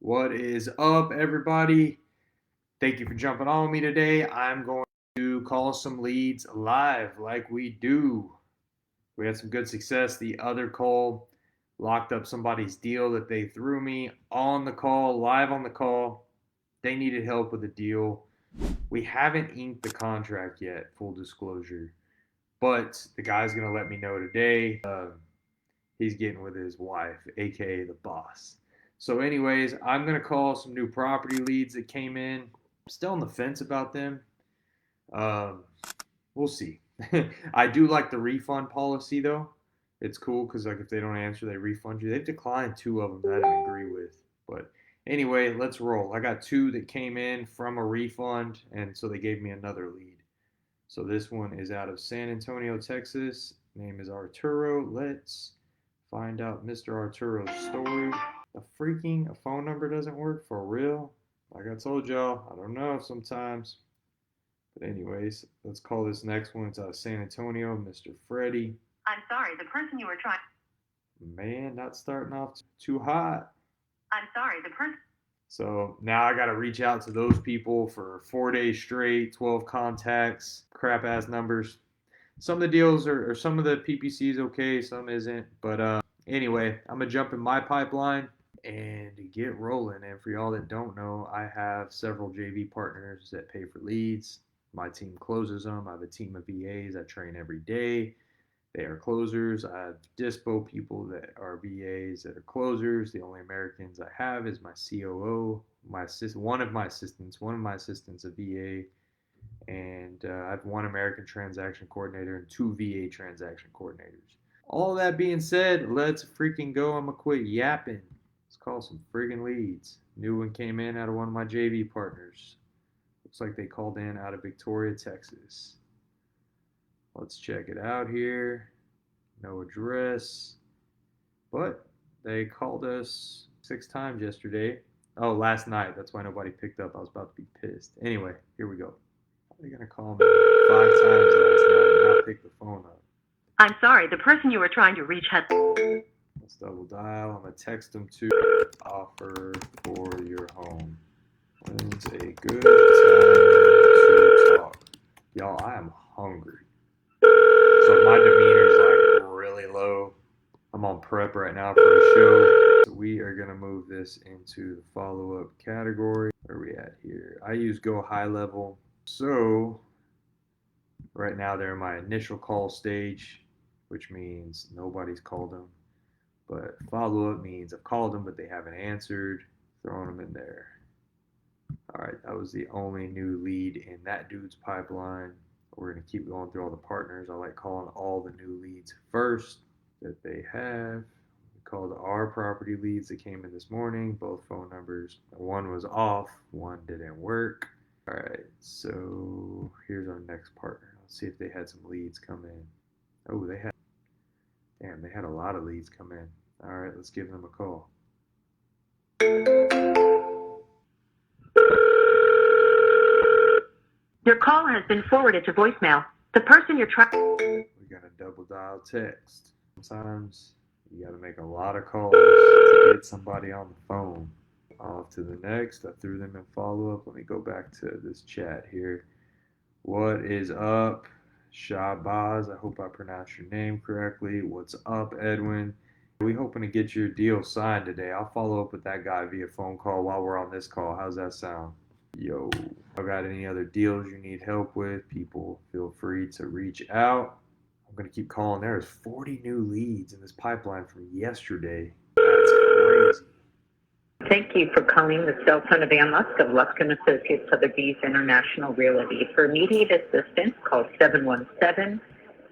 What is up, everybody? Thank you for jumping on me today. I'm going to call some leads live like we do. We had some good success. The other call locked up somebody's deal that they threw me on the call, live on the call. They needed help with a deal. We haven't inked the contract yet, full disclosure, but the guy's going to let me know today. He's getting with his wife, aka the boss. So, anyways, I'm gonna call some new property leads that came in. I'm still on the fence about them. Um, we'll see. I do like the refund policy though. It's cool because like if they don't answer, they refund you. They've declined two of them that I didn't agree with. But anyway, let's roll. I got two that came in from a refund, and so they gave me another lead. So this one is out of San Antonio, Texas. Name is Arturo. Let's find out Mr. Arturo's story. A phone number doesn't work for real. Like I told y'all, I don't know sometimes. But anyways, let's call this next one. It's out of San Antonio, Mr. Freddie. I'm sorry, the person you were trying. Man, not starting off too hot. I'm sorry, the person. So now I got to reach out to those people for 4 days straight, 12 contacts, crap ass numbers. Some of the deals or some of the PPCs okay, some isn't. But anyway, I'm going to jump in my pipeline and get rolling. And for y'all that don't know, I have several JV partners that pay for leads. My team closes them. I have a team of VAs I train every day. They are closers. I have dispo people that are VAs that are closers. The only Americans I have is my COO, one of my assistants, a VA, and I have one American transaction coordinator and two VA transaction coordinators. All that being said, let's freaking go. I'm gonna quit yapping. Let's call some friggin' leads. New one came in out of one of my JV partners. Looks like they called in out of Victoria, Texas. Let's check it out here. No address. But they called us 6 times yesterday. Oh, last night. That's why nobody picked up. I was about to be pissed. Anyway, here we go. How are they gonna call me 5 times last night and not pick the phone up? I'm sorry, the person you were trying to reach has. Let's double dial. I'm gonna text them to offer for your home. When's a good time to talk? Y'all, I am hungry. So my demeanor is like really low. I'm on prep right now for a show. So we are gonna move this into the follow-up category. Where are we at here? I use Go High Level. So right now they're in my initial call stage, which means nobody's called them. But follow-up means I've called them, but they haven't answered. Throwing them in there. All right, that was the only new lead in that dude's pipeline. We're going to keep going through all the partners. I like calling all the new leads first that they have. We called our property leads that came in this morning. Both phone numbers. One was off, one didn't work. All right, so here's our next partner. Let's see if they had some leads come in. Oh, they had a lot of leads come in. All right, let's give them a call. Your call has been forwarded to voicemail. The person you're trying. We got a double dial text. Sometimes you got to make a lot of calls to get somebody on the phone. Off to the next. I threw them in follow up. Let me go back to this chat here. What is up, Shabazz? I hope I pronounced your name correctly. What's up, Edwin? We hoping to get your deal signed today. I'll follow up with that guy via phone call while we're on this call. How's that sound? Yo, I got any other deals you need help with? People, feel free to reach out. I'm going to keep calling. There's 40 new leads in this pipeline from yesterday. That's crazy. Thank you for calling the cell phone of Ann Lusk of Lusk & Associates Sotheby's International Realty. For immediate assistance, call 717-2.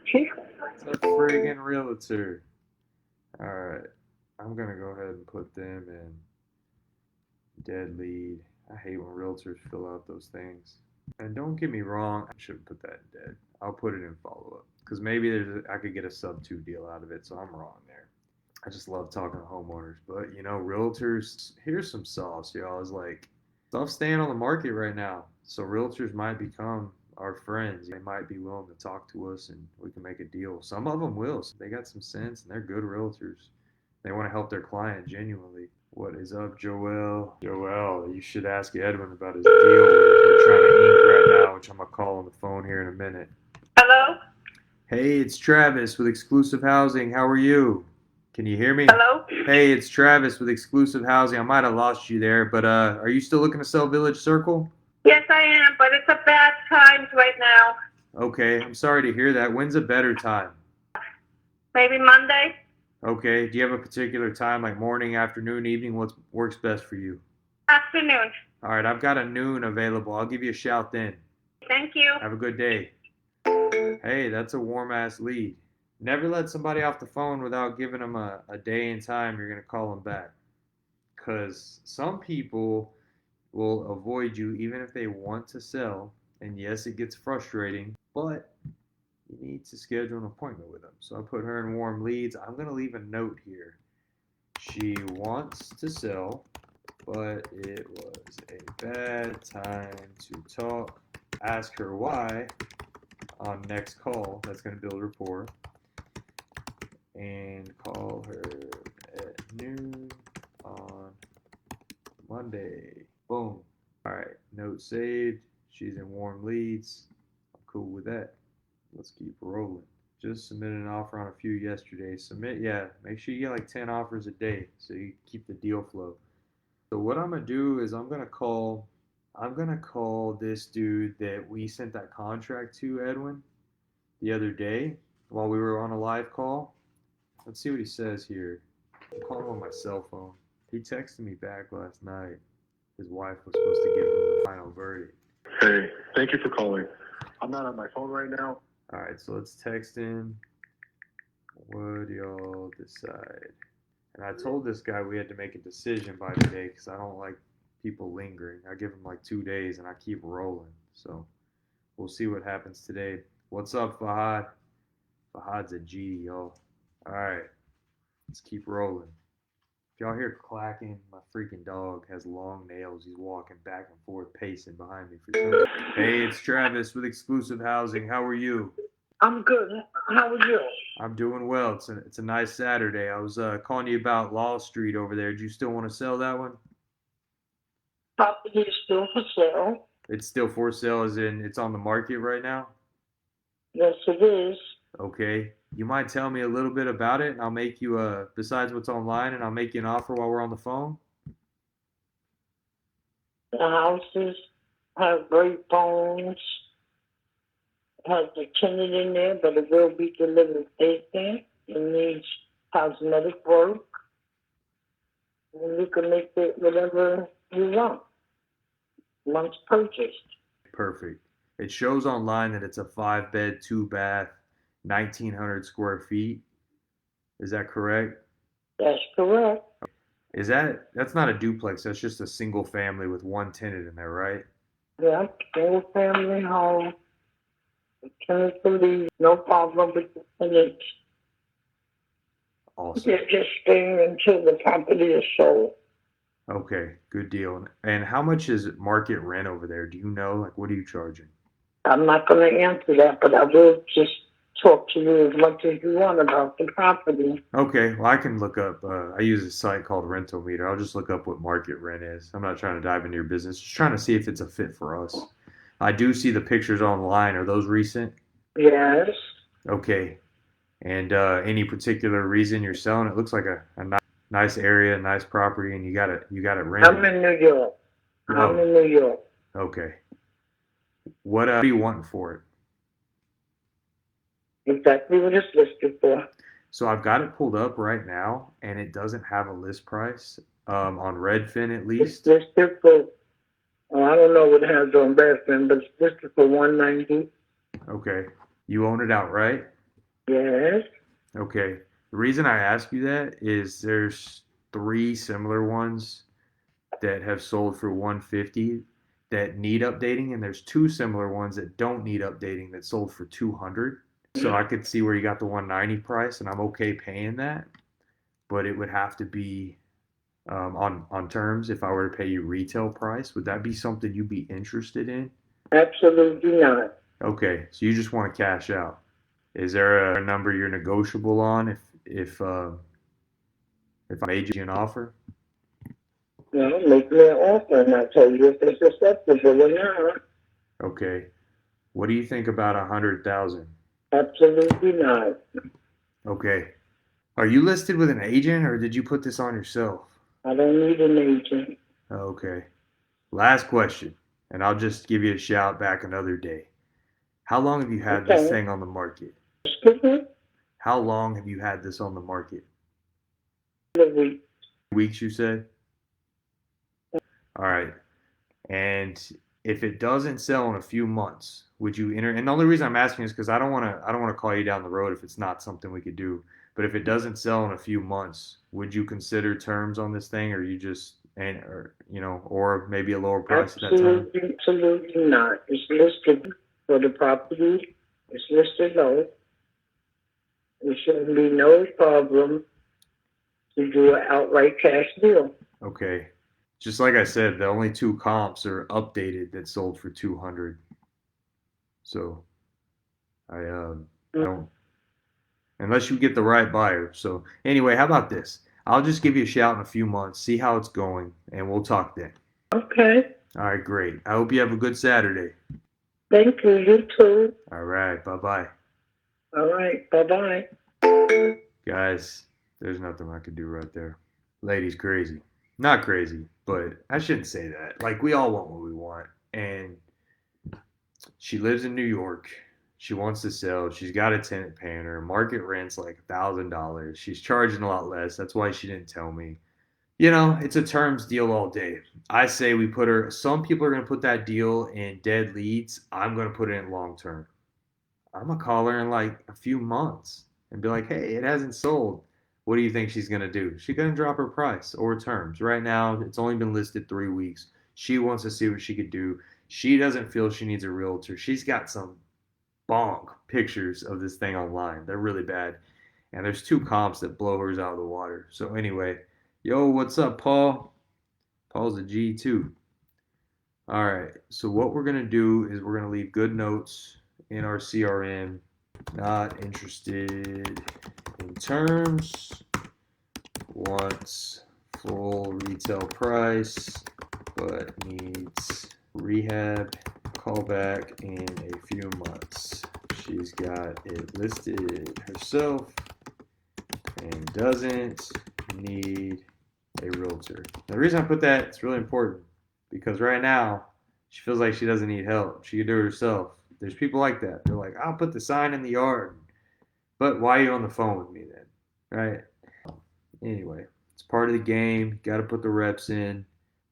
It's a friggin' realtor. All right, I'm going to go ahead and put them in dead lead. I hate when realtors fill out those things. And don't get me wrong, I shouldn't put that in dead. I'll put it in follow up because maybe I could get a sub 2 deal out of it, so I'm wrong there. I just love talking to homeowners, but realtors, here's some sauce, y'all. Is like stuff staying on the market right now, so realtors might become our friends. They might be willing to talk to us, and we can make a deal. Some of them will. So they got some sense, and they're good realtors. They want to help their client genuinely. What is up, Joel? Joel, you should ask Edwin about his deal we're trying to ink right now, which I'm going to call on the phone here in a minute. Hello? Hey, it's Travis with Exclusive Housing. How are you? Can you hear me? Hello? Hey, it's Travis with Exclusive Housing. I might have lost you there, but are you still looking to sell Village Circle? Yes, I am, but it's a bad time right now. Okay, I'm sorry to hear that. When's a better time? Maybe Monday? Okay, do you have a particular time, like morning, afternoon, evening? What works best for you? Afternoon. All right, I've got a noon available. I'll give you a shout then. Thank you. Have a good day. Hey, that's a warm ass lead. Never let somebody off the phone without giving them a day and time you're going to call them back. Because some people will avoid you even if they want to sell. And yes, it gets frustrating, but you need to schedule an appointment with them. So I put her in warm leads. I'm going to leave a note here. She wants to sell, but it was a bad time to talk. Ask her why on next call. That's going to build rapport. And call her at noon on Monday. Boom. All right, note saved. She's in warm leads. I'm cool with that. Let's keep rolling. Just submitted an offer on a few yesterday. Make sure you get like 10 offers a day so you keep the deal flow. So what I'm gonna do is I'm gonna call this dude that we sent that contract to, Edwin, the other day while we were on a live call. Let's see what he says here. I'm calling him on my cell phone. He texted me back last night. His wife was supposed to give him the final verdict. Hey, thank you for calling. I'm not on my phone right now. All right, so let's text him. What do y'all decide? And I told this guy we had to make a decision by today because I don't like people lingering. I give him like 2 days and I keep rolling. So we'll see what happens today. What's up, Fahad? Fahad's a G, y'all. All right, let's keep rolling. If y'all hear clacking, my freaking dog has long nails. He's walking back and forth, pacing behind me for some reason. Hey, it's Travis with Exclusive Housing. How are you? I'm good. How are you? I'm doing well. It's a nice Saturday. I was calling you about Law Street over there. Do you still want to sell that one? Property is still for sale. It's still for sale, as in it's on the market right now? Yes, it is. Okay. You mind telling me a little bit about it, and I'll make you besides what's online, and I'll make you an offer while we're on the phone? The houses have great bones. Has a tenant in there, but it will be delivered Thursday. It needs cosmetic work. And you can make it whatever you want once purchased. Perfect. It shows online that it's a 5 bed, 2 bath, 1,900 square feet. Is that correct? That's correct. That's not a duplex, that's just a single family with one tenant in there, right? Yeah, full family home. The tenants believe no problem with the tenants. Awesome. They're just staying until the property is sold. Okay, good deal. And how much is market rent over there? Do you know? Like, what are you charging? I'm not going to answer that, but I will just talk to you as much as you want about the property. Okay, well, I can look up. I use a site called Rental Meter. I'll just look up what market rent is. I'm not trying to dive into your business, just trying to see if it's a fit for us. I do see the pictures online. Are those recent? Yes. Okay. And any particular reason you're selling? It looks like a nice area, nice property, and you got it rented. I'm in New York. I'm in New York. Okay. What are you wanting for it? Exactly what it's listed for. So I've got it pulled up right now, and it doesn't have a list price on Redfin at least. It's listed for, I don't know what it has on Redfin, but it's listed for $190. Okay. You own it outright? Yes. Okay. The reason I ask you that is there's 3 similar ones that have sold for 150 that need updating, and there's 2 similar ones that don't need updating that sold for 200. So I could see where you got the 190 price, and I'm okay paying that, but it would have to be on terms if I were to pay you retail price. Would that be something you'd be interested in? Absolutely not. Okay, so you just want to cash out. Is there a number you're negotiable on if I made you an offer? Well, make me an offer and I'll tell you if it's acceptable or not. Okay. What do you think about 100,000? Absolutely not. Okay. Are you listed with an agent or did you put this on yourself? I don't need an agent. Okay. Last question, and I'll just give you a shout back another day. How long have you had this Okay. thing on the market? Excuse me? How long have you had this on the market? The week. Weeks, you said? All right. And if it doesn't sell in a few months, would you enter? And the only reason I'm asking is because I don't want to call you down the road if it's not something we could do. But if it doesn't sell in a few months, would you consider terms on this thing, or you just or maybe a lower price at that time? Absolutely not. It's listed for the property. It's listed low. There shouldn't be no problem to do an outright cash deal. Okay. Just like I said, the only two comps are updated that sold for 200. So I don't unless you get the right buyer. So anyway, how about this? I'll just give you a shout in a few months, see how it's going, and we'll talk then. Okay. All right, great. I hope you have a good Saturday. Thank you. You too. All right, bye-bye. All right. Bye-bye. Guys, there's nothing I could do right there. Lady's crazy. Not crazy, but I shouldn't say that. Like, we all want what we want. And she lives in New York. She wants to sell. She's got a tenant paying her. Market rent's like $1,000. She's charging a lot less. That's why she didn't tell me. It's a terms deal all day. I say we put her, some people are going to put that deal in dead leads. I'm going to put it in long term. I'm going to call her in like a few months and be like, hey, it hasn't sold. What do you think she's going to do? She's going to drop her price or terms. Right now, it's only been listed 3 weeks. She wants to see what she could do. She doesn't feel she needs a realtor. She's got some bonk pictures of this thing online. They're really bad. And there's two comps that blow hers out of the water. So, anyway, yo, what's up, Paul? Paul's a G too. All right. So what we're gonna do is we're gonna leave good notes in our CRM. Not interested in terms. Wants full retail price, but needs rehab. Call back in a few months. She's got it listed herself and doesn't need a realtor. The reason I put that, it's really important because right now she feels like she doesn't need help. She can do it herself. There's people like that. They're like, I'll put the sign in the yard. But why are you on the phone with me then? Right? Anyway, it's part of the game. You got to put the reps in,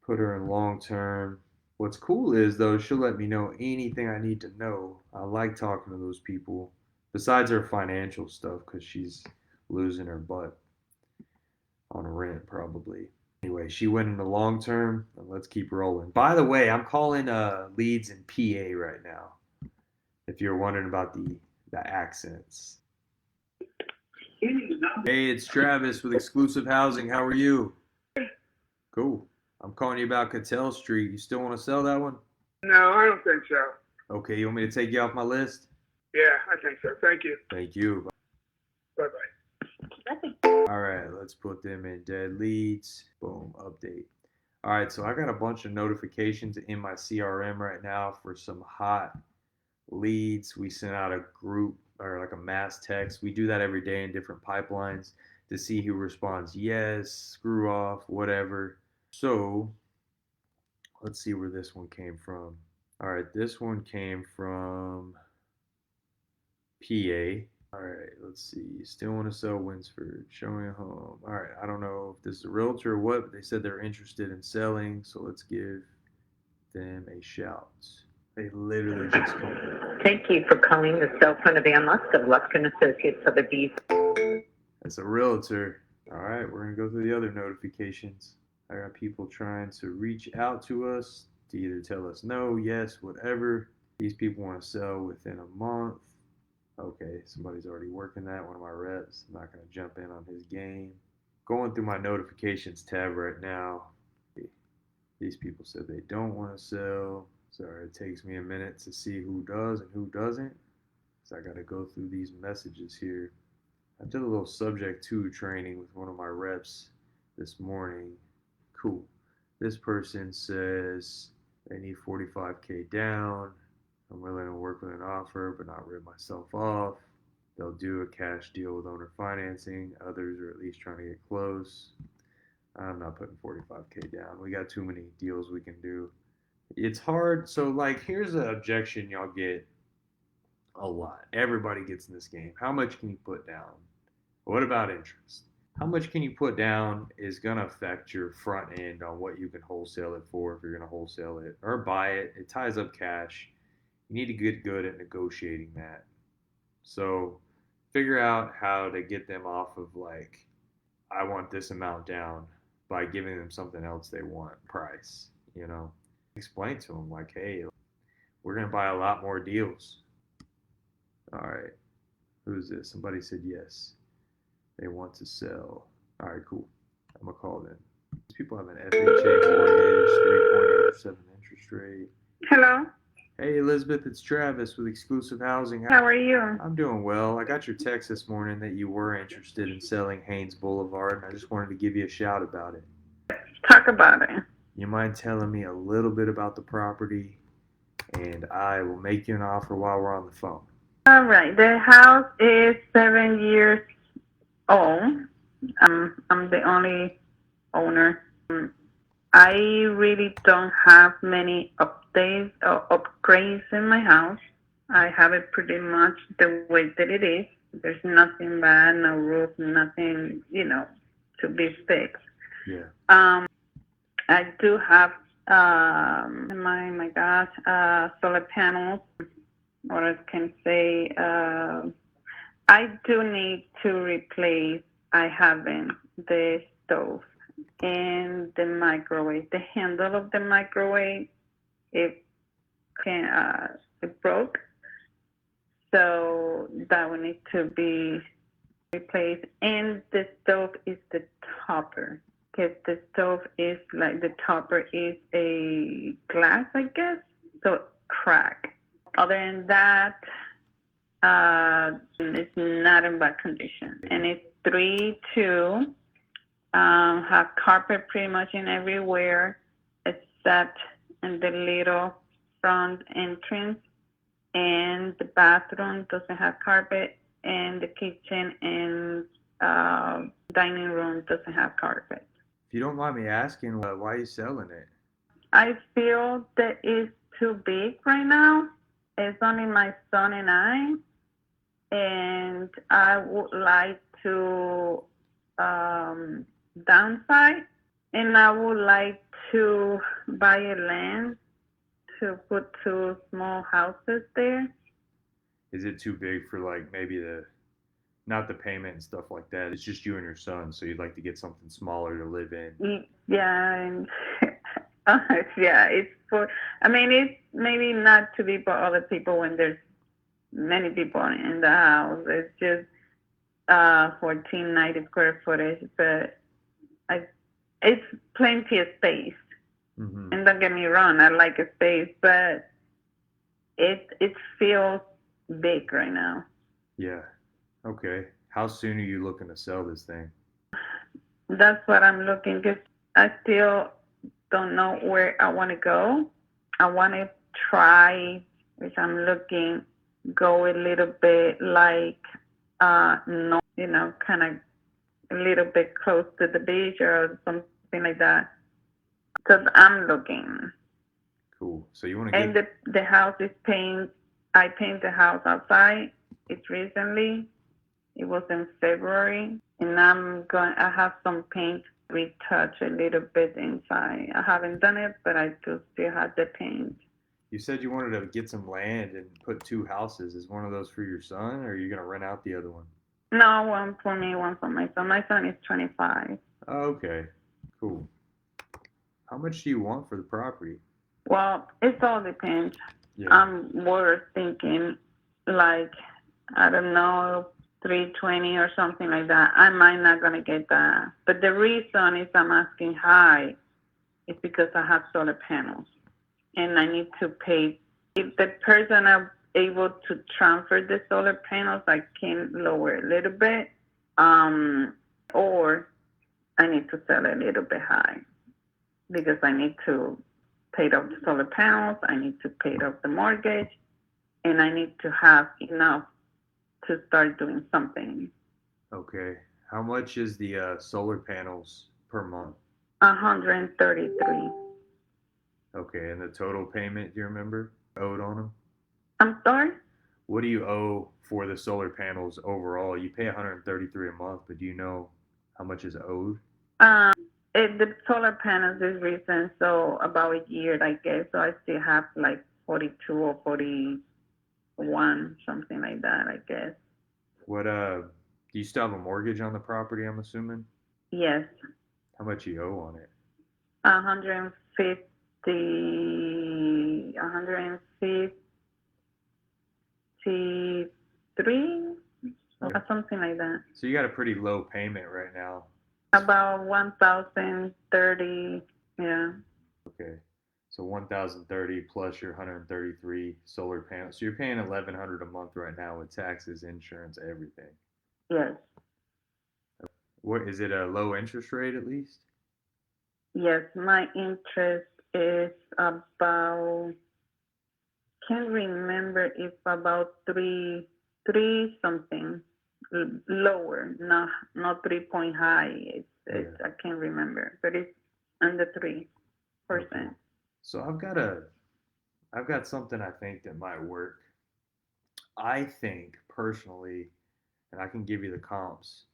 put her in long term. What's cool is, though, she'll let me know anything I need to know. I like talking to those people, besides her financial stuff, because she's losing her butt on rent probably. Anyway, she went in the long term, and let's keep rolling. By the way, I'm calling leads in PA right now. If you're wondering about the accents. Hey, it's Travis with Exclusive Housing. How are you? Cool. I'm calling you about Cattell Street. You still want to sell that one? No, I don't think so. Okay, you want me to take you off my list? Yeah, I think so. Thank you. Thank you. Bye-bye. All right, let's put them in dead leads. Boom, update. All right, so I got a bunch of notifications in my CRM right now for some hot leads. We sent out a group or like a mass text. We do that every day in different pipelines to see who responds yes, screw off, whatever. So let's see where this one came from. All right, this one came from PA. All right, let's see. Still want to sell Winsford, showing a home. All right, I don't know if this is a realtor or what, but they said they're interested in selling, so let's give them a shout. They literally just called me. Thank you for calling the cell phone of amidst of Luskin Associates of the Bees. That's a realtor. All right, we're going to go through the other notifications. I got people trying to reach out to us to either tell us no, yes, whatever. These people want to sell within a month. Okay, somebody's already working that, one of my reps. I'm not going to jump in on his game. Going through my notifications tab right now. These people said they don't want to sell. Sorry, it takes me a minute to see who does and who doesn't. So I got to go through these messages here. I did a little subject to training with one of my reps this morning. Cool. This person says they need 45K down. I'm willing to work with an offer, but not rip myself off. They'll do a cash deal with owner financing. Others are at least trying to get close. I'm not putting 45K down. We got too many deals we can do. It's hard. So, like, here's an objection y'all get a lot. Everybody gets in this game. How much can you put down? What about interest? How much can you put down is going to affect your front end on what you can wholesale it for if you're going to wholesale it or buy it. It ties up cash. You need to get good at negotiating that. So figure out how to get them off of like, I want this amount down by giving them something else they want price, you know. Explain to them like, hey, we're going to buy a lot more deals. All right. Who's this? Somebody said yes. They want to sell. All right, cool. I'm going to call them. These people have an FHA mortgage, 3.87 interest rate. Hello. Hey, Elizabeth, it's Travis with Exclusive Housing. How are you? I'm doing well. I got your text this morning that you were interested in selling Haynes Boulevard, and I just wanted to give you a shout about it. Talk about it. You mind telling me a little bit about the property, and I will make you an offer while we're on the phone. All right. The house is 7 years old. I'm the only owner. I really don't have many updates or upgrades in my house. I have it pretty much the way that it is. There's nothing bad, no roof, nothing, to be fixed. Yeah. I do have my gosh, solar panels. What I can say, I do need to replace. I haven't the stove and the microwave. The handle of the microwave, it broke, so that will need to be replaced. And the stove is the topper, because the stove is like the topper is a glass, I guess, so crack. Other than that, it's not in bad condition, and it's 3-2. Have carpet pretty much in everywhere except in the little front entrance, and the bathroom doesn't have carpet, and the kitchen and dining room doesn't have carpet. If you don't mind me asking, why are you selling it? I feel that it's too big right now. It's only my son and I, and I would like to downsize, and I would like to buy a land to put 2 small houses there. Is it too big for like maybe not the payment and stuff like that? It's just you and your son, so you'd like to get something smaller to live in. Yeah, and yeah, it's for. I mean, it's maybe not to be for other people when there's many people in the house. It's just 1490 square footage, but it's plenty of space. Mm-hmm. And don't get me wrong, I like a space, but it feels big right now. Yeah. Okay. How soon are you looking to sell this thing? That's what I'm looking, because I still don't know where I want to go. I want to try, which I'm looking, go a little bit like, no, kind of a little bit close to the beach or something like that. Because I'm looking. Cool. So you want to And the house is I paint the house outside. It's recently. It was in February. And I have some paint retouch a little bit inside. I haven't done it, but I do still have the paint. You said you wanted to get some land and put 2 houses. Is one of those for your son, or are you going to rent out the other one? No, one for me, one for my son. My son is 25. Oh, okay. Cool. How much do you want for the property? Well, it all depends. Yeah. I'm more thinking like, I don't know, 320 or something like that. I might not going to get that. But the reason is I'm asking high is because I have solar panels. And I need to pay. If the person are able to transfer the solar panels, I can lower a little bit. Or I need to sell a little bit high. because I need to pay off the solar panels, I need to pay off the mortgage, and I need to have enough to start doing something. Okay. How much is the solar panels per month? 133. Okay, and the total payment, do you remember, owed on them? I'm sorry? What do you owe for the solar panels overall? You pay 133 a month, but do you know how much is owed? Um, the solar panels is recent, so about a year, I guess. So I still have like 42 or 41, something like that, I guess. What do you still have a mortgage on the property, I'm assuming? Yes, How much you owe on it? 150, 153, or something like that. So you got a pretty low payment right now. About 1,030, yeah. Okay. So 1,030 plus your 133 solar panels. So you're paying 1,100 a month right now with taxes, insurance, everything. Yes, What is it, a low interest rate at least? yes. My interest is about, can't remember if about three something lower, not 3 point high. It's Yeah. I can't remember, but it's under 3%. Okay. So I've got something I think that might work. I think personally, and I can give you the comps,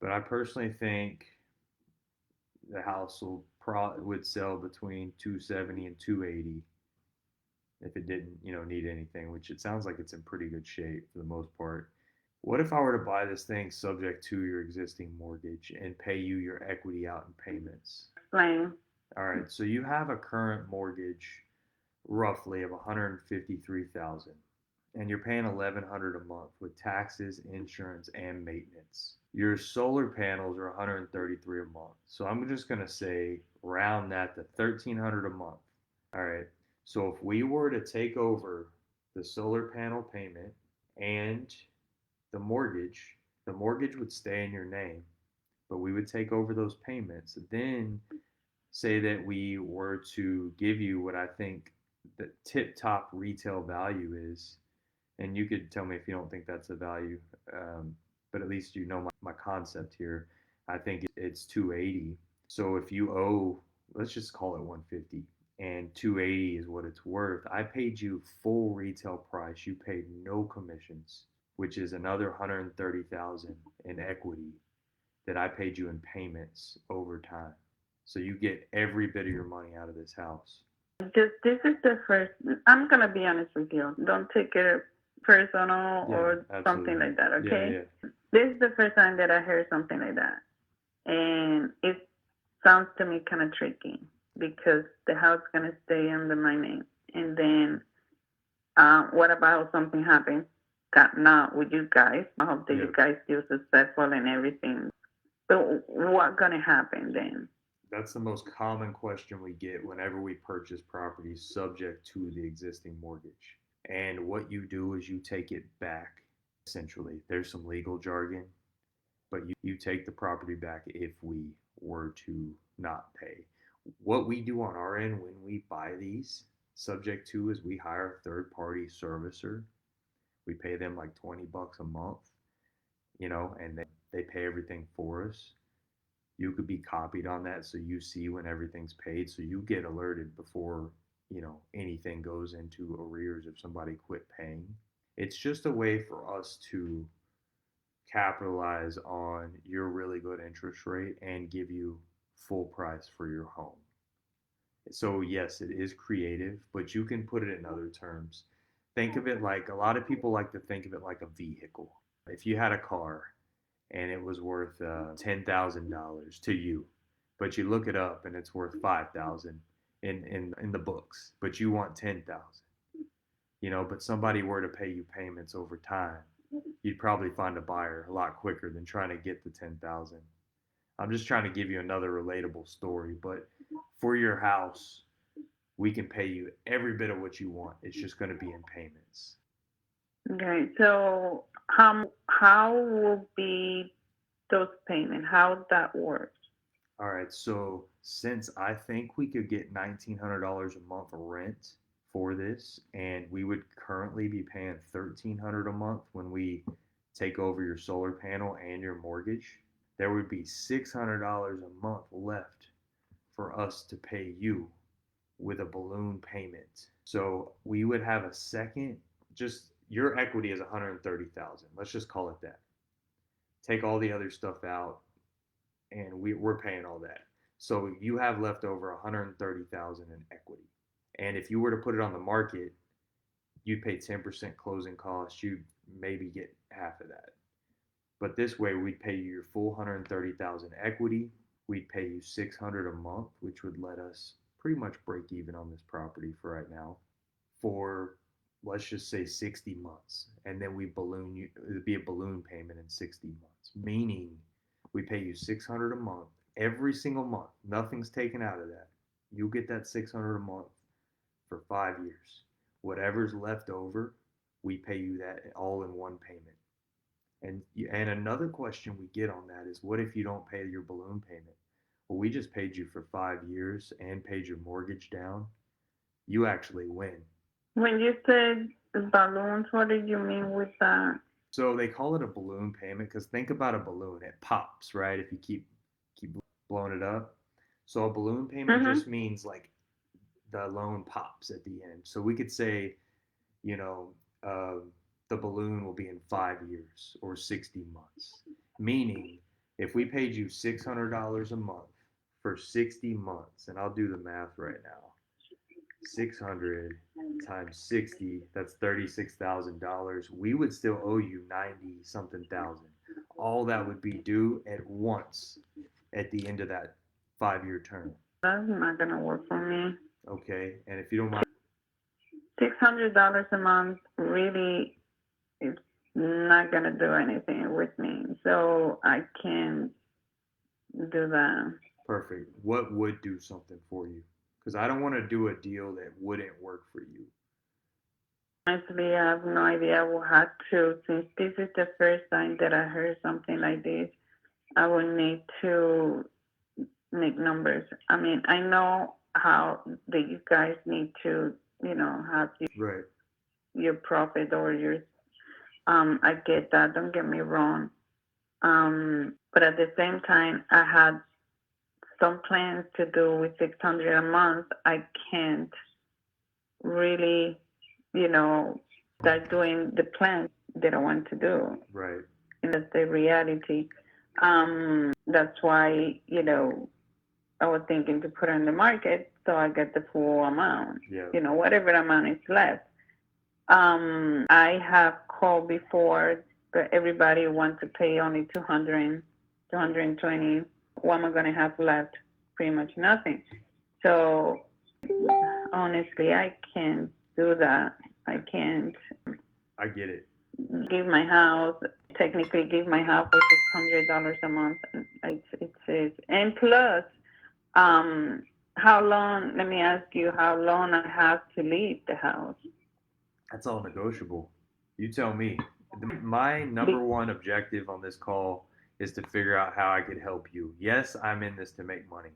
but I personally think the house would sell between 270 and 280 if it didn't, need anything, which it sounds like it's in pretty good shape for the most part. What if I were to buy this thing subject to your existing mortgage and pay you your equity out in payments? Explain. All right, so you have a current mortgage roughly of 153,000 and you're paying 1,100 a month with taxes, insurance, and maintenance. Your solar panels are 133 a month. So I'm just going to say round that to 1,300 a month. All right. So if we were to take over the solar panel payment and the mortgage would stay in your name, but we would take over those payments. Then say that we were to give you what I think the tip top retail value is, and you could tell me if you don't think that's a value, but at least you know my concept here. I think it's 280. So if you owe, let's just call it 150, and 280 is what it's worth. I paid you full retail price. You paid no commissions, which is another 130,000 in equity that I paid you in payments over time. So you get every bit of your money out of this house. This is the first. I'm gonna be honest with you. Don't take it personal or something like that. Okay. Yeah. This is the first time that I heard something like that, and it sounds to me kind of tricky because the house is gonna stay under my name, and then what about something happens? Not with you guys. I hope that you guys still successful and everything. So what's gonna happen then? That's the most common question we get whenever we purchase properties subject to the existing mortgage. And what you do is you take it back, essentially. There's some legal jargon, but you take the property back if we were to not pay. What we do on our end when we buy these subject to is we hire a third party servicer. We pay them like $20 a month, and they pay everything for us. You could be copied on that so you see when everything's paid, so you get alerted before anything goes into arrears if somebody quit paying. It's just a way for us to capitalize on your really good interest rate and give you full price for your home. So yes, it is creative, but you can put it in other terms. Think of it like, a lot of people like to think of it like a vehicle. If you had a car and it was worth $10,000 to you, but you look it up and it's worth 5,000 in the books, but you want 10,000. But somebody were to pay you payments over time, you'd probably find a buyer a lot quicker than trying to get the 10,000. I'm just trying to give you another relatable story, but for your house, we can pay you every bit of what you want. It's just going to be in payments. Okay, so how will be those payments? How that works? All right, so since I think we could get $1,900 a month rent for this, and we would currently be paying $1,300 a month when we take over your solar panel and your mortgage, there would be $600 a month left for us to pay you with a balloon payment. So we would have a second, just your equity is 130,000. Let's just call it that. Take all the other stuff out, and we're paying all that. So you have left over 130,000 in equity. And if you were to put it on the market, you'd pay 10% closing costs. You'd maybe get half of that. But this way, we'd pay you your full 130,000 equity. We'd pay you 600 a month, which would let us pretty much break even on this property for right now for, let's just say, 60 months. And then we balloon you, it would be a balloon payment in 60 months, meaning we pay you 600 a month every single month. Nothing's taken out of that. You'll get that 600 a month for 5 years. Whatever's left over, we pay you that all in one payment. And another question we get on that is, what if you don't pay your balloon payment? Well, we just paid you for 5 years and paid your mortgage down. You actually win. When you said balloons, what did you mean with that? So they call it a balloon payment because think about a balloon. It pops, right? If you keep blowing it up. So a balloon payment just means like the loan pops at the end. So we could say, you know, the balloon will be in 5 years or 60 months. Meaning, if we paid you $600 a month for 60 months, and I'll do the math right now, 600 times 60, that's $36,000. We would still owe you 90 something thousand. All that would be due at once at the end of that 5 year term. That's not gonna work for me. Okay, and if you don't mind, $600 a month really is not gonna do anything with me, so I can't do that. perfect. What would do something for you? Because I don't want to do a deal that wouldn't work for you. Honestly, I have no idea. I will have to, since this is the first time that I heard something like this, I will need to make numbers. I mean, I know how that you guys need to, have Right. your profit or your, I get that, don't get me wrong. But at the same time, I had some plans to do with 600 a month. I can't really, start doing the plans that I want to do. Right. And that's the reality. That's why, I was thinking to put it on the market so I get the full amount. Yeah. Whatever amount is left. I have called before, but everybody wants to pay only 200, 220. What am I going to have left? Pretty much nothing. So honestly, I can't do that. I can't I get it. give my house, technically give my house for $600 a month. And plus, how long, let me ask you, how long I have to leave the house? That's all negotiable. You tell me. My number one objective on this call is to figure out how I could help you. Yes, I'm in this to make money,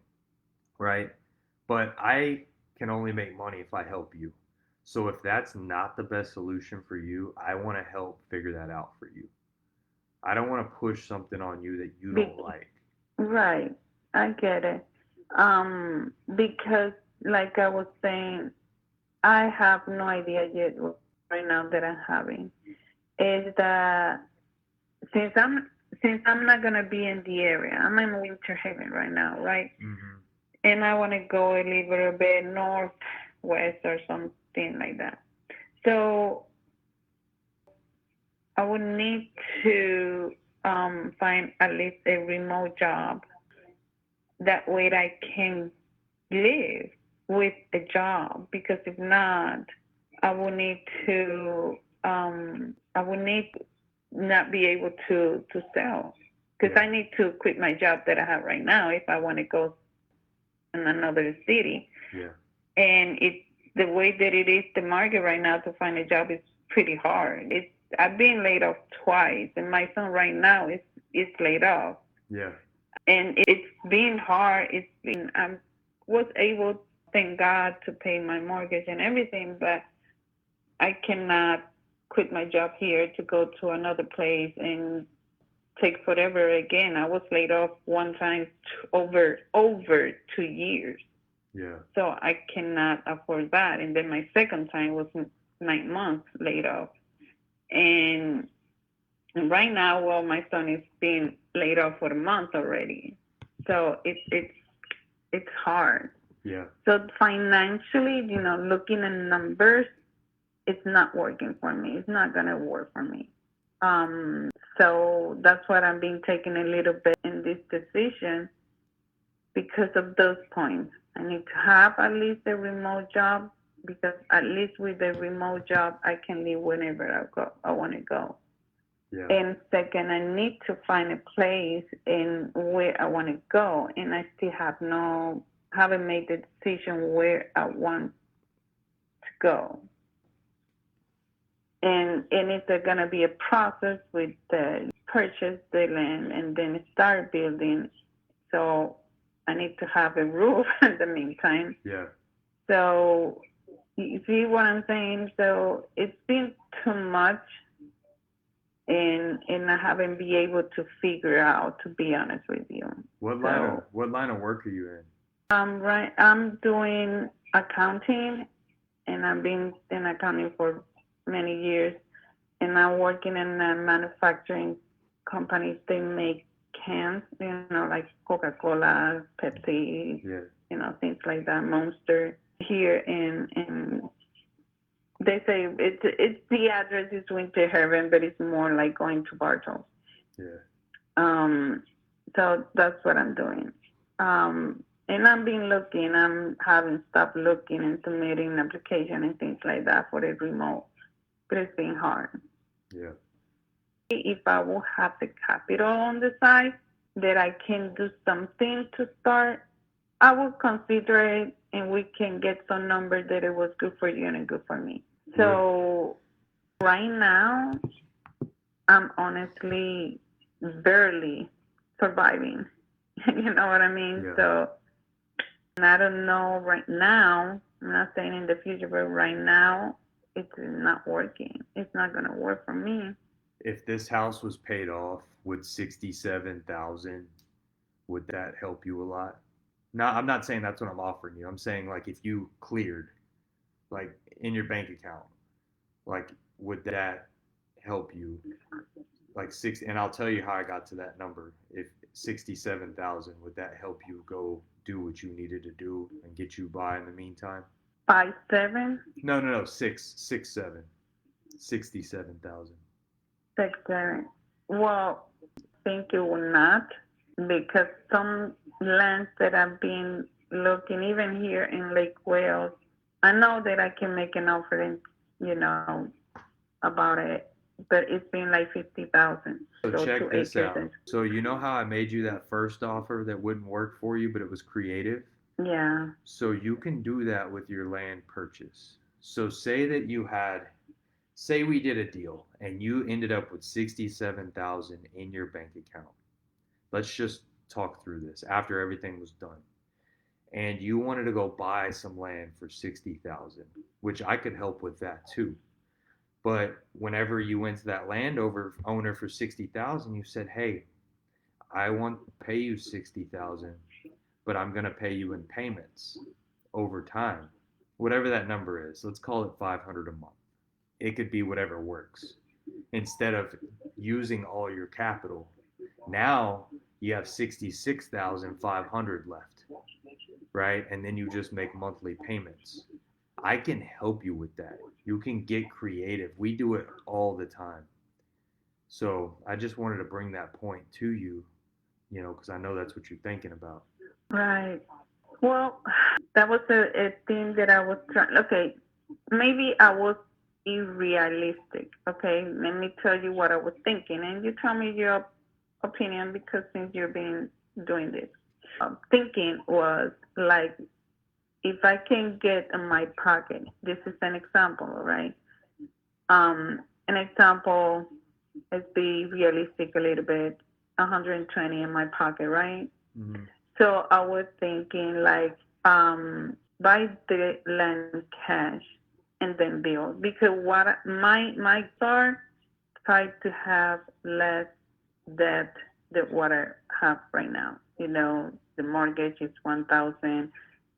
right? But I can only make money if I help you. So if that's not the best solution for you, I want to help figure that out for you. I don't want to push something on you that you don't like. Right. I get it. Because like I was saying, I have no idea yet right now that I'm having is that since I'm not gonna be in the area, I'm in Winter Haven right now, right? Mm-hmm. And I want to go a little bit northwest or something like that. So I would need to find at least a remote job. That way I can live with a job, because if not, I will need to not be able to sell, because I need to quit my job that I have right now if I want to go in another city. Yeah. And the way that it is, the market right now to find a job is pretty hard. I've been laid off twice, and my son right now is laid off. Yeah. and it's been hard. I was able, thank God, to pay my mortgage and everything, but I cannot quit my job here to go to another place and take forever again. I was laid off one time over 2 years. Yeah. So I cannot afford that. And then my second time was 9 months laid off. And right now, well, my son is being laid off for a month already. So it's hard. Yeah. So financially, looking at numbers, it's not working for me. It's not gonna work for me. So that's what I've been taking a little bit in this decision because of those points. I need to have at least a remote job because at least with a remote job, I can leave whenever I want to go. Yeah. And second, I need to find a place in where I want to go, and I still haven't made the decision where I want to go. And it's going to be a process with the purchase the land and then start building. So I need to have a roof in the meantime. Yeah. So you see what I'm saying? So it's been too much, and I haven't been able to figure out, to be honest with you. What line of work are you in? I'm doing accounting, and I've been in accounting for many years, and I'm working in a manufacturing company. They make cans, like Coca-Cola, Pepsi, things like that, Monster. Here in they say it's the address is Winter Haven, but it's more like going to Bartles. Yeah. So that's what I'm doing. And I've been looking. I'm having stopped looking and submitting an application and things like that for a remote, but it's been hard. Yeah. If I will have the capital on the side that I can do something to start, I will consider it, and we can get some number that it was good for you and good for me. So right now, I'm honestly barely surviving. You know what I mean? Yeah. So I don't know right now. I'm not saying in the future, but right now, it's not working. It's not going to work for me. If this house was paid off with $67,000, would that help you a lot? No, I'm not saying that's what I'm offering you. I'm saying like if you cleared, like in your bank account, like would that help you? Like and I'll tell you how I got to that number. If 67,000, would that help you go do what you needed to do and get you by in the meantime? 5'7"? No, 6'7", 67,000. 6'7". Well, I think it will not, because some lands that I've been looking, even here in Lake Wales, I know that I can make an offer, about it, but it's been like 50,000. So check this out. So you know how I made you that first offer that wouldn't work for you, but it was creative? Yeah. So you can do that with your land purchase. So say we did a deal and you ended up with 67,000 in your bank account. Let's just talk through this after everything was done. And you wanted to go buy some land for 60,000, which I could help with that too. But whenever you went to that owner for 60,000, you said, "Hey, I want to pay you 60,000, but I'm going to pay you in payments over time." Whatever that number is, let's call it 500 a month. It could be whatever works. Instead of using all your capital, now you have 66,500 left, right? And then you just make monthly payments. I can help you with that. You can get creative. We do it all the time. So I just wanted to bring that point to you, because I know that's what you're thinking about. Right. Well, that was a thing that I was trying. Okay, maybe I was unrealistic. Okay, let me tell you what I was thinking, and you tell me your opinion, because since you've been doing this, thinking was like, if I can get in my pocket, this is an example, right? An example, let's be realistic a little bit, 120 in my pocket, right? Mhm. So I was thinking like buy the land cash and then build, because what my are try to have less debt than what I have right now. The mortgage is 1,000,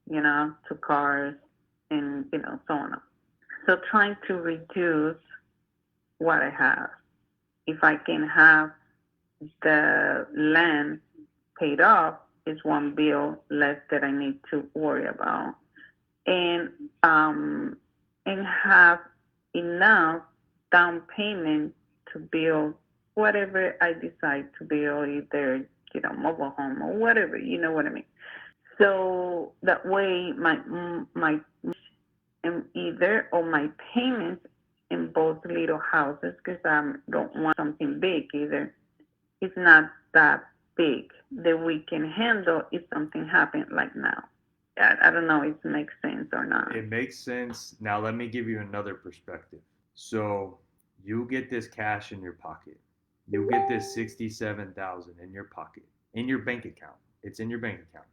two cars, and so on. So trying to reduce what I have. If I can have the land paid off, is one bill less that I need to worry about, and um, and have enough down payment to build whatever I decide to build, either mobile home or whatever. You know what I mean? So that way, my and either or my payments in both little houses, because I don't want something big either. It's not that big that we can handle if something happened like now. I don't know if it makes sense or not. It makes sense. Now let me give you another perspective. So you get this cash in your pocket. You get this 67,000 in your pocket, in your bank account. It's in your bank account.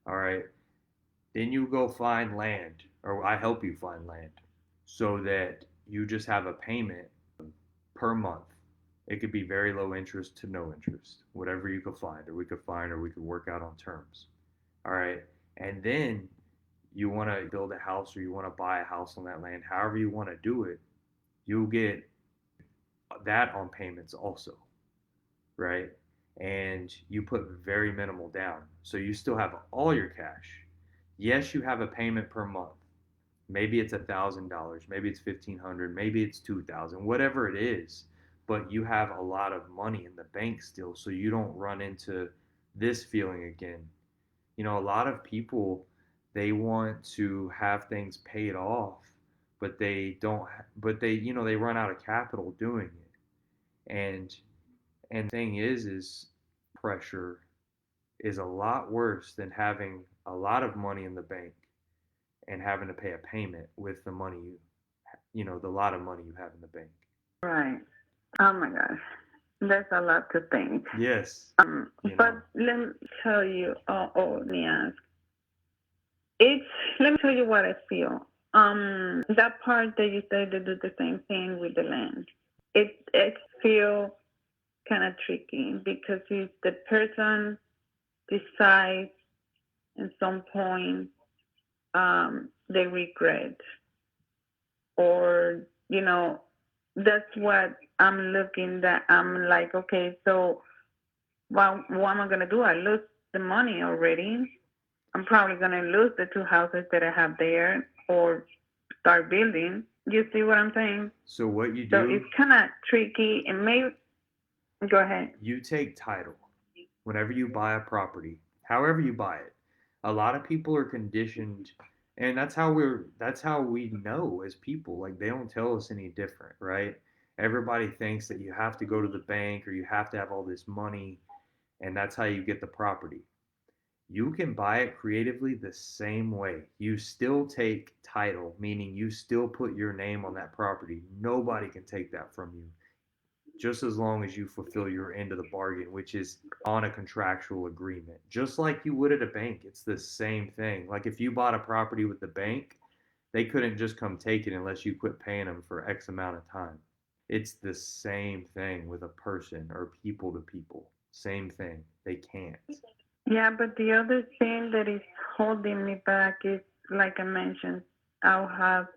All right. Then you go find land, or I help you find land, so that you just have a payment per month. It could be very low interest to no interest, whatever you could find, or we could work out on terms. All right. And then you want to build a house, or you want to buy a house on that land, however you want to do it, you'll get that on payments also, right? And you put very minimal down. So you still have all your cash. Yes, you have a payment per month. Maybe it's $1,000, maybe it's 1,500, maybe it's 2,000, whatever it is. But you have a lot of money in the bank still, so you don't run into this feeling again. A lot of people, they want to have things paid off, but they don't, but they run out of capital doing it. And the thing is pressure is a lot worse than having a lot of money in the bank and having to pay a payment with the money the lot of money you have in the bank. Right. Oh my gosh. There's a lot to think. Yes. But let me tell you, let me ask. It's, let me tell you what I feel. That part that you said to do the same thing with the land, it feel kind of tricky, because if the person decides at some point, they regret, or that's what I'm looking, that I'm like, okay, so what am I gonna do? I lose the money already. I'm probably gonna lose the two houses that I have there, or start building. You see what I'm saying? So what you So do, it's kind of tricky, and maybe go ahead. you take title whenever you buy a property, however you buy it. A lot of people are conditioned, and that's how we know as people. Like, they don't tell us any different, right? Everybody thinks that you have to go to the bank, or you have to have all this money, and that's how you get the property. You can buy it creatively the same way. You still take title, meaning you still put your name on that property. Nobody can take that from you, just as long as you fulfill your end of the bargain, which is on a contractual agreement. Just like you would at a bank, it's the same thing. Like, if you bought a property with the bank, they couldn't just come take it unless you quit paying them for X amount of time. It's the same thing with a person, or people to people. Same thing. They can't. Yeah, but the other thing that is holding me back is, like I mentioned, I'll have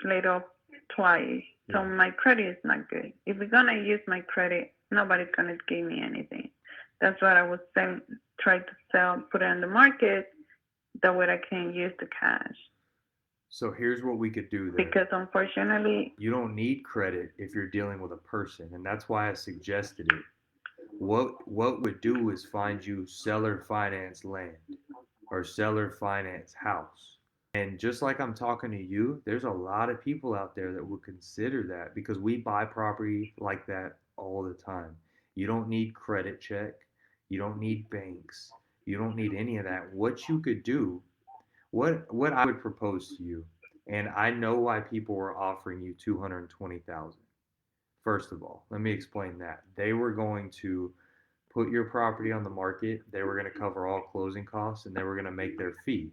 laid off twice. So Yeah. my credit is not good. If we're gonna use my credit, nobody's gonna give me anything. That's what I was saying. Try to sell, put it on the market. That way I can use the cash. So here's what we could do there. Because unfortunately, You don't need credit if you're dealing with a person, and that's why I suggested it. What would do is find you seller finance land, or seller finance house. And just like I'm talking to you, there's a lot of people out there that would consider that, because we buy property like that all the time. You don't need credit check. You don't need banks. You don't need any of that. What you could do, what I would propose to you, and I know why people were offering you 220,000. First of all, let me explain that. They were going to put your property on the market, they were going to cover all closing costs and they were going to make their fee.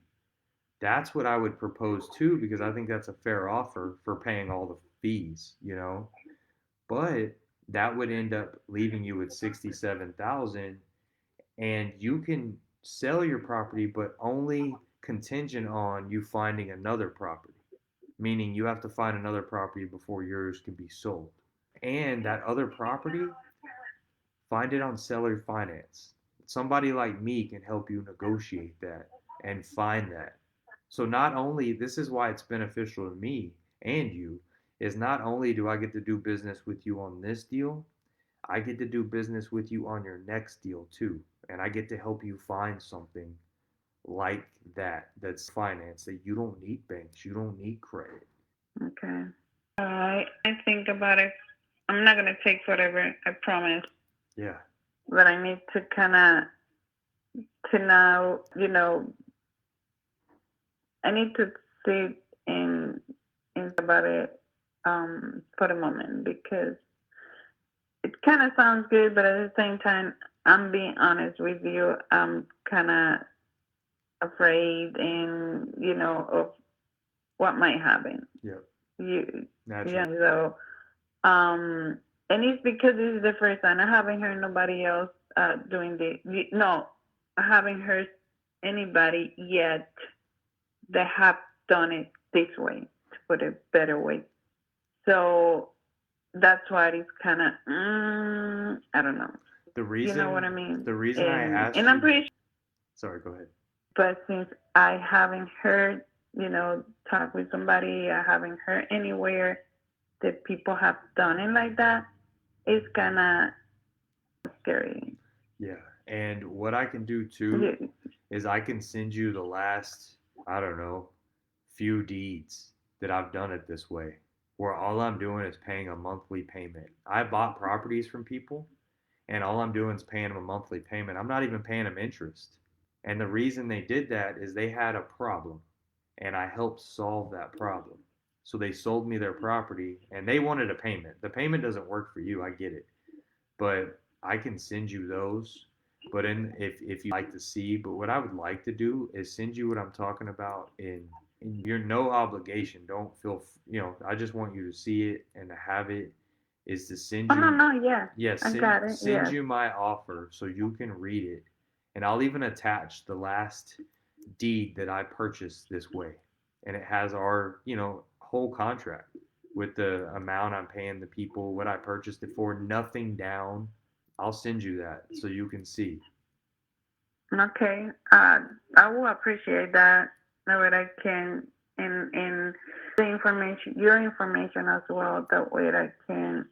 That's what I would propose too, because I think that's a fair offer for paying all the fees, you know. But that would end up leaving you with 67,000, and you can sell your property, but only contingent on you finding another property, meaning you have to find another property before yours can be sold. And that other property, find it on seller finance. Somebody like me can help you negotiate that and find that. So not only, this is why it's beneficial to me and you, is not only do I get to do business with you on this deal, I get to do business with you on your next deal too. And I get to help you find something like that, that's finance, that you don't need banks, you don't need credit. Okay. All right. I think about it. I'm not gonna take whatever, I promise. Yeah. But I need to kind of to now, I need to sit and about it for the moment, because it kind of sounds good, but at the same time, I'm being honest with you. I'm kind of afraid, and of what might happen. Yeah. You, Naturally. yeah. So, and it's because this is the first time. I haven't heard nobody else doing this. No, I haven't heard anybody yet that have done it this way, to put it better way. So that's why it's kind of, I don't know. The reason, you know what I mean? The reason I asked and you, I'm pretty sure, sorry, go ahead. but since I haven't heard, talk with somebody, I haven't heard anywhere that people have done it like that, it's kind of scary. Yeah. And what I can do too is I can send you the last, I don't know, few deeds that I've done it this way, where all I'm doing is paying a monthly payment. I bought properties from people, and all I'm doing is paying them a monthly payment. I'm not even paying them interest. And the reason they did that is they had a problem, and I helped solve that problem. So they sold me their property, and they wanted a payment. The payment doesn't work for you, I get it, but I can send you those. But if you like to see, but what I would like to do is send you what I'm talking about in your no obligation. Don't feel, I just want you to see it and to have it, is to send Oh, you. no, yeah. Yes, I got it. send you my offer so you can read it. And I'll even attach the last deed that I purchased this way. And it has our, whole contract with the amount I'm paying the people, what I purchased it for, nothing down. I'll send you that so you can see. Okay. I will appreciate that. That way I can, in the information, your information as well. That way I can,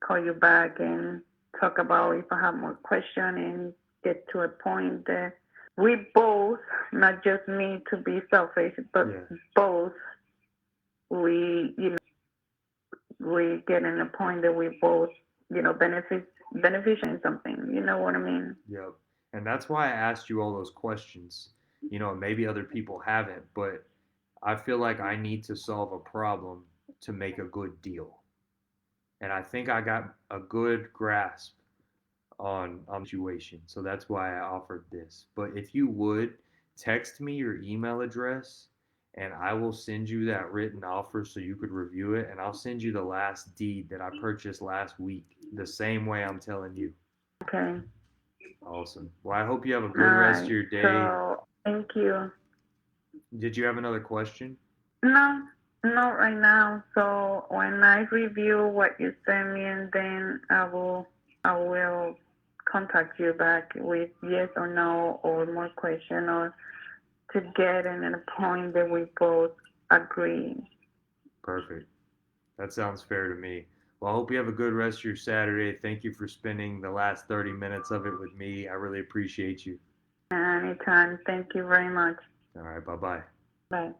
call you back and talk about if I have more questions and get to a point that we both, not just me to be selfish, but both, we, we get in a point that we both, beneficial in something. You know what I mean? Yep. And that's why I asked you all those questions. Maybe other people haven't, but I feel like I need to solve a problem to make a good deal. And I think I got a good grasp on the situation. So that's why I offered this. But if you would, text me your email address, and I will send you that written offer so you could review it. And I'll send you the last deed that I purchased last week, the same way I'm telling you. Okay. Awesome. Well, I hope you have a good rest of your day. So, thank you. Did you have another question? No, not right now. So when I review what you send me, and then I will contact you back with yes or no or more question, or to get in a point that we both agree. Perfect. That sounds fair to me. Well, I hope you have a good rest of your Saturday. Thank you for spending the last 30 minutes of it with me. I really appreciate you. Anytime. Thank you very much. All right. Bye-bye. Bye.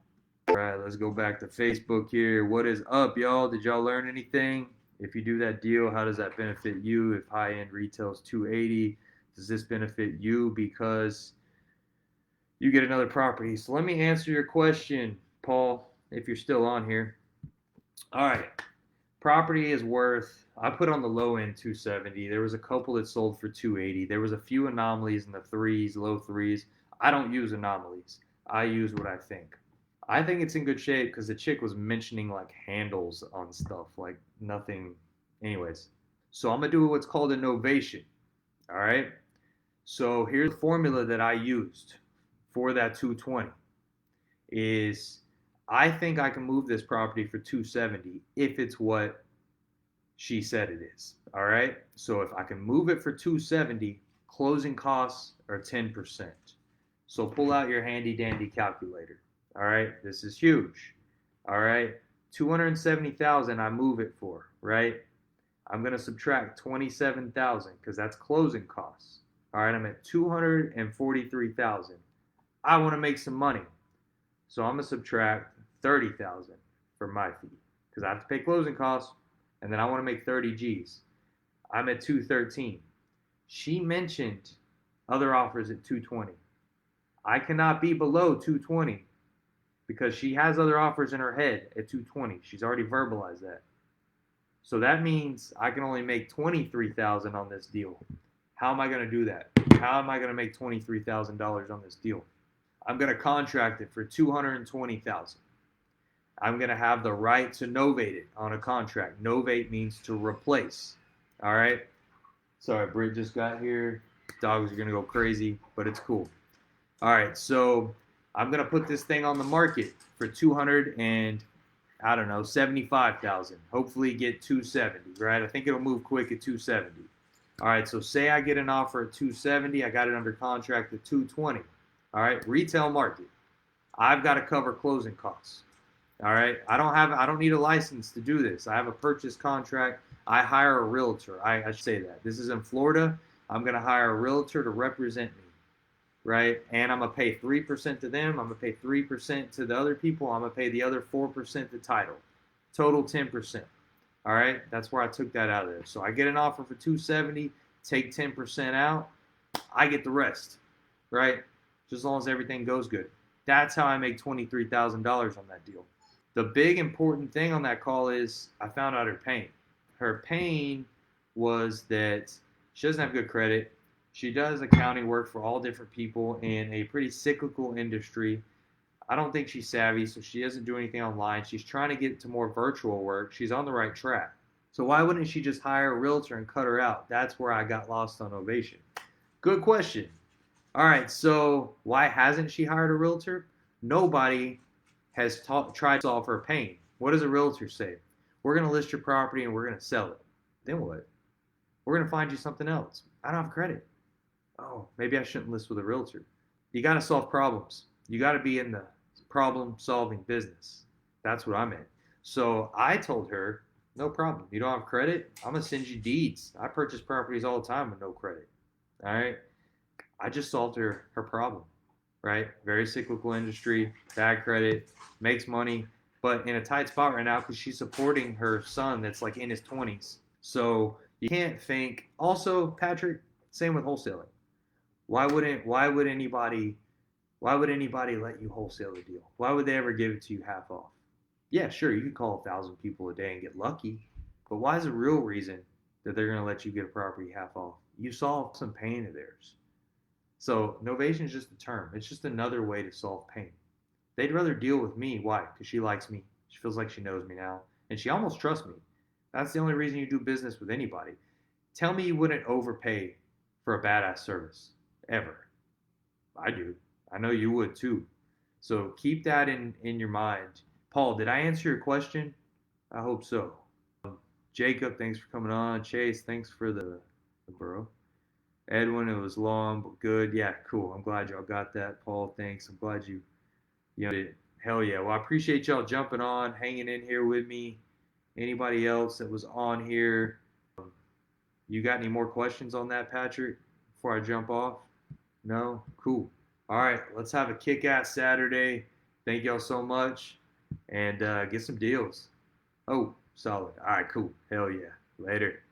All right. Let's go back to Facebook here. What is up, y'all? Did y'all learn anything? If you do that deal, how does that benefit you? If high-end retails $280, does this benefit you because you get another property? So let me answer your question, Paul, if you're still on here. All right. Property is worth, I put on the low end 270. There was a couple that sold for 280. There was a few anomalies in the threes, low threes. I don't use anomalies. I use what I think. I think it's in good shape because the chick was mentioning like handles on stuff, like nothing. Anyways, so I'm gonna do what's called a novation. All right. So here's the formula that I used for that 220 is I think I can move this property for 270 if it's what she said it is. All right. So if I can move it for 270, closing costs are 10%. So pull out your handy dandy calculator. All right. This is huge. All right. 270,000 I move it for, right? I'm going to subtract 27,000 because that's closing costs. All right. I'm at 243,000. I want to make some money. So I'm going to subtract 30,000 for my fee because I have to pay closing costs and then I want to make 30 G's. I'm at 213. She mentioned other offers at 220. I cannot be below 220 because she has other offers in her head at 220. She's already verbalized that. So that means I can only make 23,000 on this deal. How am I going to do that? How am I going to make $23,000 on this deal? I'm going to contract it for 220,000. I'm going to have the right to novate it on a contract. Novate means to replace. All right. Sorry, Britt just got here. Dogs are going to go crazy, but it's cool. All right. So I'm going to put this thing on the market for 75,000. Hopefully get 270, right? I think it'll move quick at 270. All right. So say I get an offer at 270. I got it under contract at 220. All right. Retail market. I've got to cover closing costs. All right. I don't need a license to do this. I have a purchase contract. I hire a realtor. I should say that. This is in Florida. I'm going to hire a realtor to represent me, right? And I'm going to pay 3% to them. I'm going to pay 3% to the other people. I'm going to pay the other 4% the title. Total 10%. All right? That's where I took that out of there. So I get an offer for 270, take 10% out. I get the rest, right? Just as long as everything goes good. That's how I make $23,000 on that deal. The big important thing on that call is I found out her pain. Her pain was that she doesn't have good credit. She does accounting work for all different people in a pretty cyclical industry. I don't think she's savvy, so she doesn't do anything online. She's trying to get to more virtual work. She's on the right track. So why wouldn't she just hire a realtor and cut her out? That's where I got lost on Ovation. Good question. All right, so why hasn't she hired a realtor? Nobody has tried to solve her pain. What does a realtor say? We're going to list your property and we're going to sell it. Then what? We're going to find you something else. I don't have credit. Oh, maybe I shouldn't list with a realtor. You got to solve problems. You got to be in the problem-solving business. That's what I'm in. So I told her, no problem. You don't have credit? I'm going to send you deeds. I purchase properties all the time with no credit. All right? I just solved her problem, right? Very cyclical industry, bad credit, makes money, but in a tight spot right now because she's supporting her son that's like in his 20s. So you can't think. Also, Patrick, same with wholesaling. Why would anybody let you wholesale a deal? Why would they ever give it to you half off? Yeah, sure, you could call 1,000 people a day and get lucky, but why is the real reason that they're going to let you get a property half off? You solved some pain of theirs. So novation is just a term. It's just another way to solve pain. They'd rather deal with me. Why? Because she likes me. She feels like she knows me now. And she almost trusts me. That's the only reason you do business with anybody. Tell me you wouldn't overpay for a badass service. Ever. I do. I know you would too. So keep that in your mind. Paul, did I answer your question? I hope so. Jacob, thanks for coming on. Chase, thanks for the bro. Edwin, it was long but good. Yeah, cool. I'm glad y'all got that. Paul, thanks. I'm glad you did it. Hell yeah. Well, I appreciate y'all jumping on, hanging in here with me. Anybody else that was on here? You got any more questions on that, Patrick, before I jump off? No? Cool. All right, let's have a kick-ass Saturday. Thank y'all so much. And get some deals. Oh, solid. All right, cool. Hell yeah. Later.